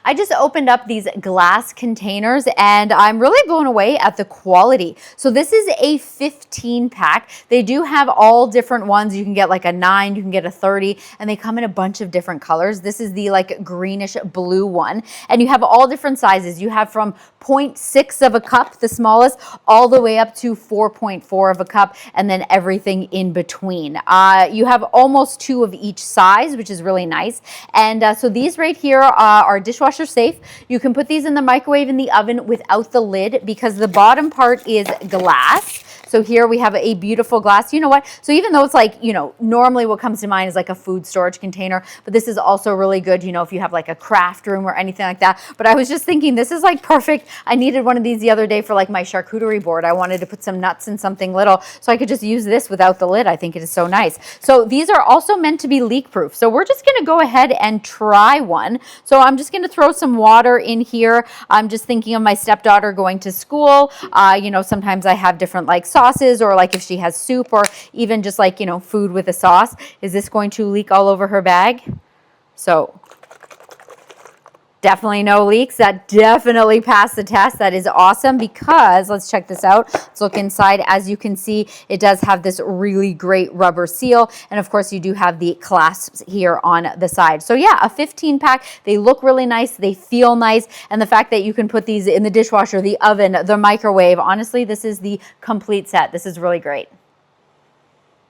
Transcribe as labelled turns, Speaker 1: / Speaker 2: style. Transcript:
Speaker 1: I just opened up these glass containers and I'm really blown away at the quality. So this is a 15 pack. They do have all different ones. You can get like a 9, you can get a 30, and they come in a bunch of different colors. This is the like greenish blue one. And you have all different sizes. You have from 0.6 of a cup, the smallest, all the way up to 4.4 of a cup, and then everything in between. You have almost 2 of each size, which is really nice. And so these right here are dishwasher safe. You can put these in the microwave in the oven without the lid because the bottom part is glass. So here we have a beautiful glass. You know what? So even though it's like, you know, normally what comes to mind is like a food storage container, but this is also really good, you know, if you have like a craft room or anything like that. But I was just thinking this is like perfect. I needed one of these the other day for like my charcuterie board. I wanted to put some nuts in something little, so I could just use this without the lid. I think it is so nice. So these are also meant to be leak proof. So we're just going to go ahead and try one. So I'm just going to throw some water in here. I'm just thinking of my stepdaughter going to school. You know, sometimes I have different like sauces, or like if she has soup, or even just like, you know, food with a sauce. Is this going to leak all over her bag? So definitely no leaks. That definitely passed the test. That is awesome because let's check this out. Let's look inside. As you can see, it does have this really great rubber seal. And of course, you do have the clasps here on the side. So yeah, a 15 pack. They look really nice. They feel nice. And the fact that you can put these in the dishwasher, the oven, the microwave, honestly, this is the complete set. This is really great.